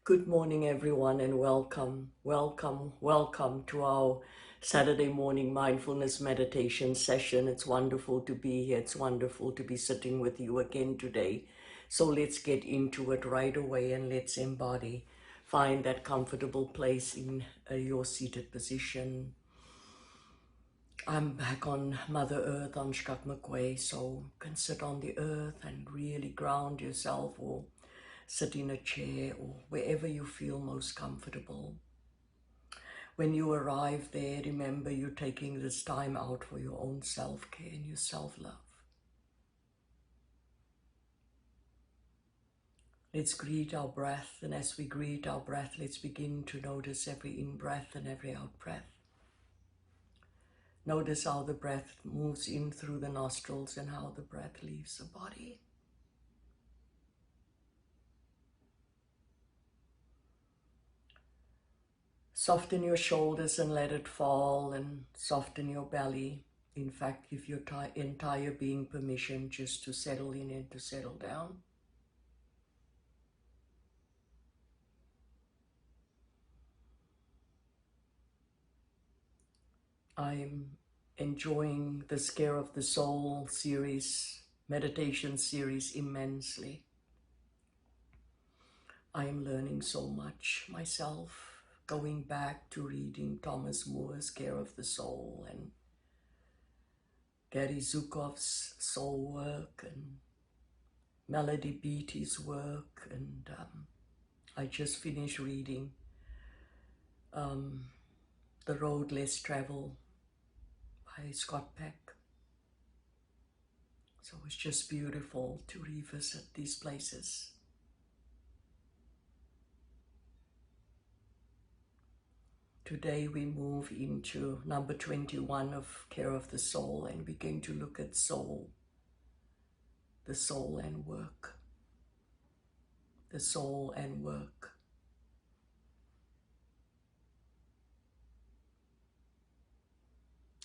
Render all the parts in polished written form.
Good morning, everyone, and welcome to our Saturday morning mindfulness meditation session. It's wonderful to be here. It's wonderful to be sitting with you again today. So let's get into it right away and let's embody. Find that comfortable place in your seated position. I'm back on Mother Earth, on Shkak so you can sit on the earth and really ground yourself, or sit in a chair or wherever you feel most comfortable. When you arrive there, remember you're taking this time out for your own self-care and your self-love. Let's greet our breath, and as we greet our breath, let's begin to notice every in-breath and every out-breath. Notice how the breath moves in through the nostrils and how the breath leaves the body. Soften your shoulders and let it fall, and soften your belly. In fact, give your entire being permission just to settle in and to settle down. I'm enjoying the Scare of the Soul series, meditation series immensely. I am learning so much myself, going back to reading Thomas Moore's Scare of the Soul and Gary Zukav's soul work and Melody Beattie's work, and I just finished reading The Road Less Traveled by Scott Peck. So it's just beautiful to revisit these places. Today we move into number 21 of Care of the Soul, and we're going to look at soul, the soul and work, the soul and work.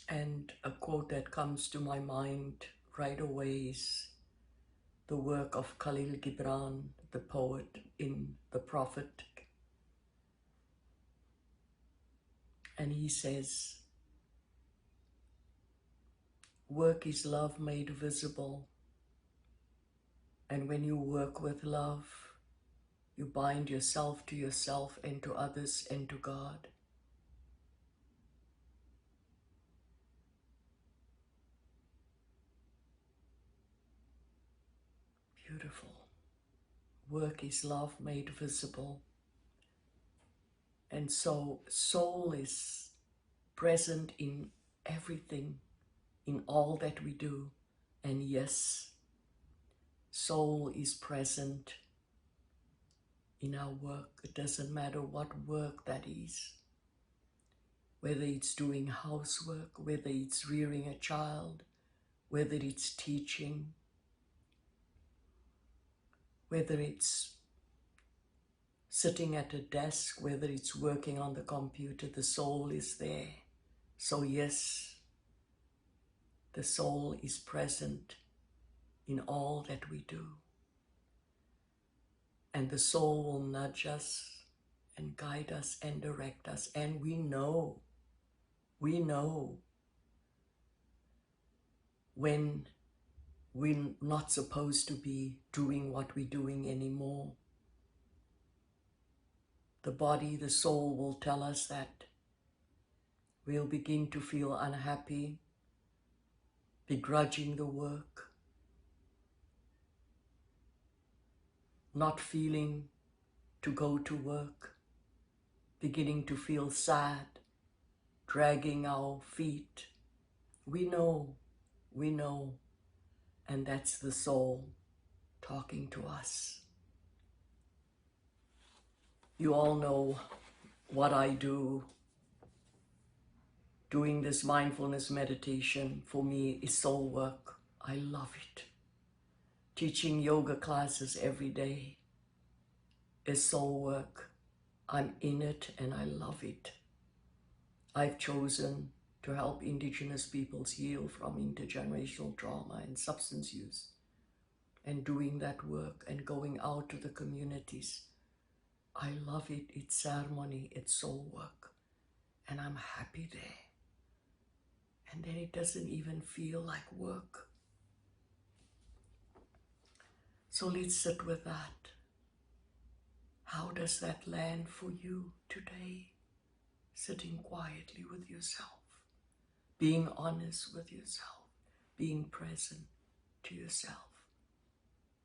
And a quote that comes to my mind right away is the work of Kahlil Gibran, the poet in The Prophet. And he says, work is love made visible. And when you work with love, you bind yourself to yourself and to others and to God. Beautiful. Work is love made visible. And so soul is present in everything, in all that we do. And yes, soul is present in our work. It doesn't matter what work that is. Whether it's doing housework, whether it's rearing a child, whether it's teaching, whether it's sitting at a desk, whether it's working on the computer, the soul is there. So yes, the soul is present in all that we do. And the soul will nudge us and guide us and direct us. And we know when we're not supposed to be doing what we're doing anymore. The body, the soul will tell us that. We'll begin to feel unhappy, begrudging the work, not feeling to go to work, beginning to feel sad, dragging our feet. We know, and that's the soul talking to us. You all know what I do. Doing this mindfulness meditation for me is soul work. I love it. Teaching yoga classes every day is soul work. I'm in it and I love it. I've chosen to help Indigenous peoples heal from intergenerational trauma and substance use. And doing that work and going out to the communities, I love it. It's ceremony, it's soul work, and I'm happy there. And then it doesn't even feel like work. So let's sit with that. How does that land for you today? Sitting quietly with yourself, being honest with yourself, being present to yourself.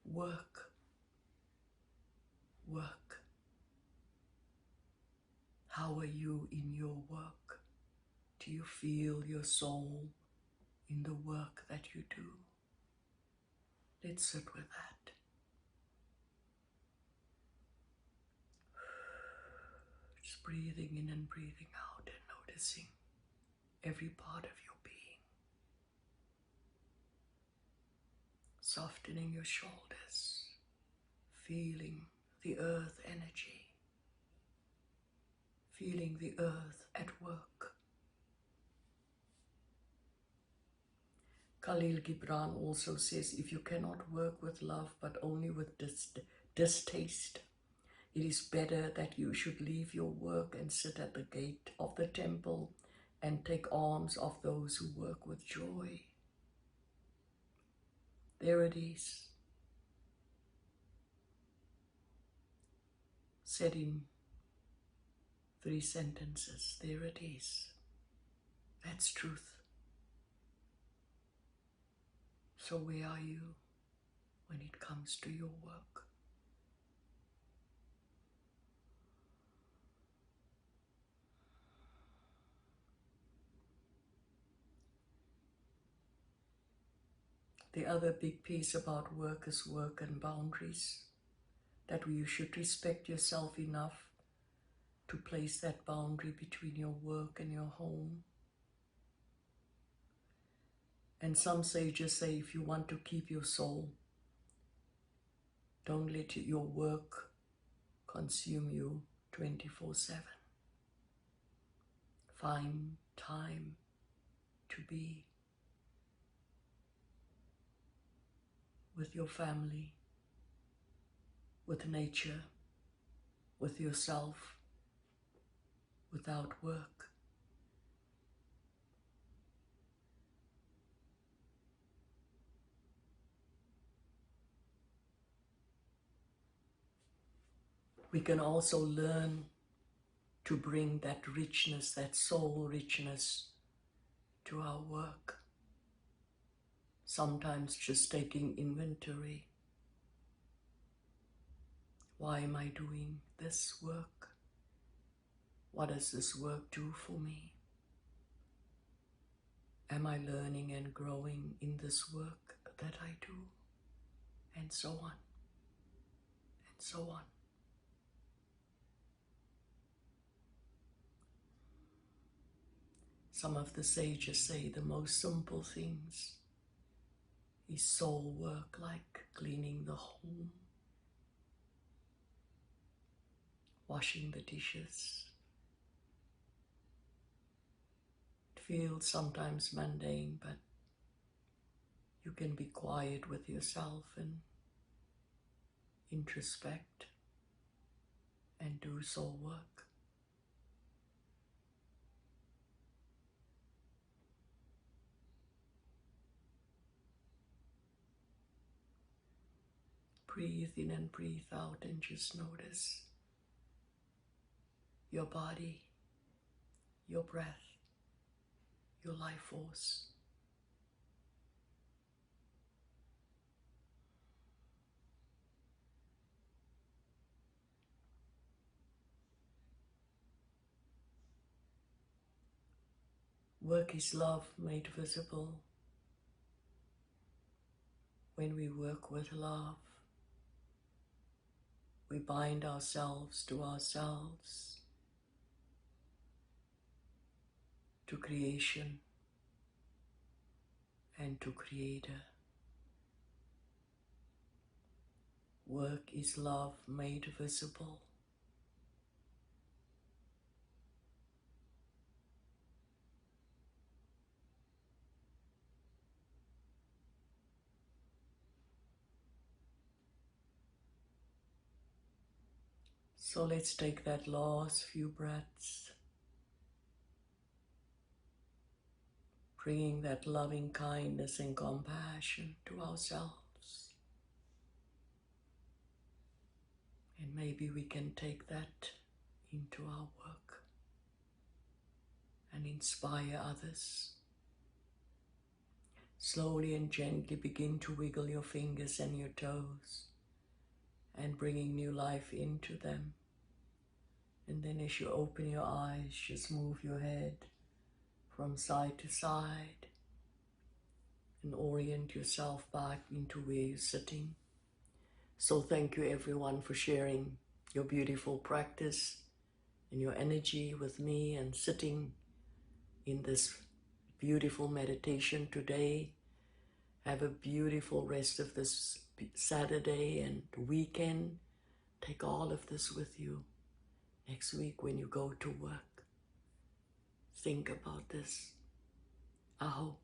Work, work. How are you in your work? Do you feel your soul in the work that you do? Let's sit with that. Just breathing in and breathing out and noticing every part of your being. Softening your shoulders, feeling the earth energy, feeling the earth at work. Kahlil Gibran also says, if you cannot work with love but only with distaste, it is better that you should leave your work and sit at the gate of the temple and take alms of those who work with joy. There it is, said in 3 sentences. There it is. That's truth. So where are you when it comes to your work? The other big piece about work is work and boundaries. That you should respect yourself enough to place that boundary between your work and your home. And some sages say, if you want to keep your soul, don't let your work consume you 24/7. Find time to be with your family, with nature, with yourself, without work. We can also learn to bring that richness, that soul richness to our work. Sometimes just taking inventory. Why am I doing this work? What does this work do for me? Am I learning and growing in this work that I do? And so on, and so on. Some of the sages say the most simple things is soul work, like cleaning the home, washing the dishes. It feels sometimes mundane, but you can be quiet with yourself and introspect and do soul work. Breathe in and breathe out and just notice your body, your breath, your life force. Work is love made visible. When we work with love, we bind ourselves, to creation, and to Creator. Work is love made visible. So let's take that last few breaths, bringing that loving kindness and compassion to ourselves. And maybe we can take that into our work and inspire others. Slowly and gently begin to wiggle your fingers and your toes and bringing new life into them. And then as you open your eyes, just move your head from side to side and orient yourself back into where you're sitting. So thank you everyone for sharing your beautiful practice and your energy with me and sitting in this beautiful meditation today. Have a beautiful rest of this Saturday and weekend. Take all of this with you next week when you go to work. Think about this. Aho.